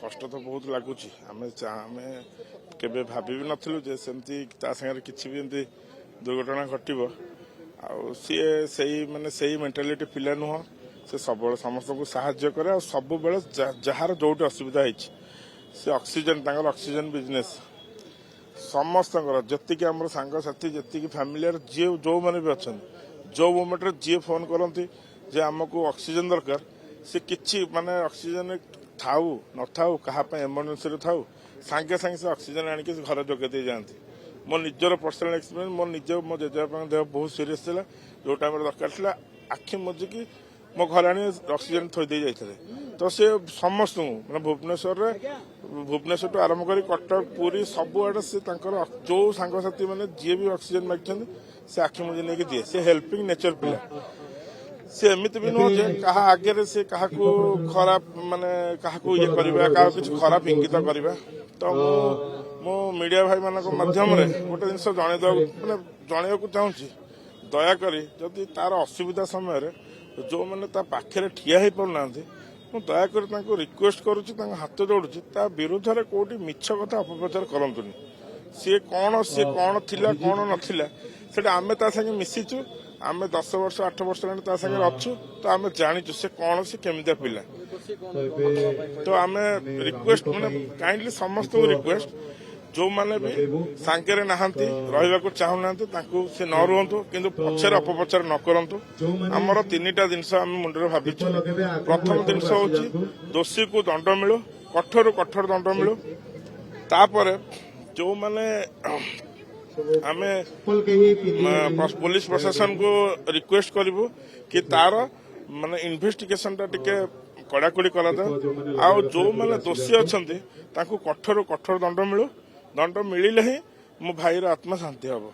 कष्ट तो बहुत लगुच आम केवे भाभी भी नथिलु जे सेमती ता संगे किछि भी एमती दुर्घटना घटिबो आ सी माने सही मेंटालिटी पिला नुह से सब समस्त को साहाय्य करे और सब बेले जार जोटी असुविधा होती से ऑक्सीजन बिजनेस समस्त जी आम सांगसाथी जी फैमिली जी जो मैंने भी अच्छा जो मोमेंट जी फोन करती जे आमको ऑक्सीजन दरकार से किछि माने ऑक्सीजन थाऊ न थाऊ कहाँ एमरजेंसी थाऊ सांगे सांगे से ऑक्सीजन आनिक घर जोगे दे जाती मो निजर पर्सनल एक्सपीरियंस मो निज मो जेजेबापा देह बहुत सीरीयस था जो टाइम दरकार था आखि मुजिकी मो घर आनी ऑक्सीजन थोई दे जाते तो से समस्त मैंने भुवनेश्वर टू आरंभ कर कटक पुरी सबुआड़े से जो सांगसाथी मैंने जी भी ऑक्सीजन मांग से आखि मुझे नहीं दिए से हेल्पिंग नेचर पिला से एमती भी नुह कहा आगे से क्या खराब माने क्या ये करवा किसी खराब इंगित करवा तो मो मीडिया भाई मान मध्यम गोटे जिन मैंने जनवाक चाहूँगी दयाकोरी जदि तार असुविधा समय जो मैंने पाखे ठिया हो पाना ମୁଁ ଦୟାକରି ତାଙ୍କୁ ରିକ୍ୱେଷ୍ଟ କରୁଛି ତାଙ୍କ ହାତ ଯୋଡୁଛି ତା ବିରୁଦ୍ଧରେ କୋଉଠି ମିଛ କଥା ଅପପ୍ରଚାର କରନ୍ତୁନି ସିଏ କଣ ଥିଲା କଣ ନଥିଲା ସେଟା ଆମେ ତା ସାଙ୍ଗେ ମିଶିଛୁ ଆମେ 10 ବର୍ଷ 8 ବର୍ଷ ହେଲାଣି ତା ସାଙ୍ଗେ ଅଛୁ ତ ଆମେ ଜାଣିଛୁ ସେ କଣ ସେ କେମିତିଆ ପିଲା ତ ଆମେ ରିକ୍ୱେଷ୍ଟ ମାନେ କାଇଣ୍ଡଲି ସମସ୍ତଙ୍କୁ ରିକ୍ୱେଷ୍ଟ जो मैंने भी सांगे नहांती रहा चाहूना से न रुहतु कि पचर अपप्रचार न करतु आमर 3टा जिनस आम मुंडे भाविचु प्रथम जिनस हूँ दोषी को दंड मिलू कठोर दंड मिलू तापर जो मैंने आम पुलिस प्रशासन को रिक्वेस्ट करूँ कि तार माने इन्वेस्टिगेशन टा टिके कड़ाकड़ी करा आ जो मैंने दोषी अच्छा कठोर दंड मिलू दंड मिले ही मो भाईर आत्मा शांति हम।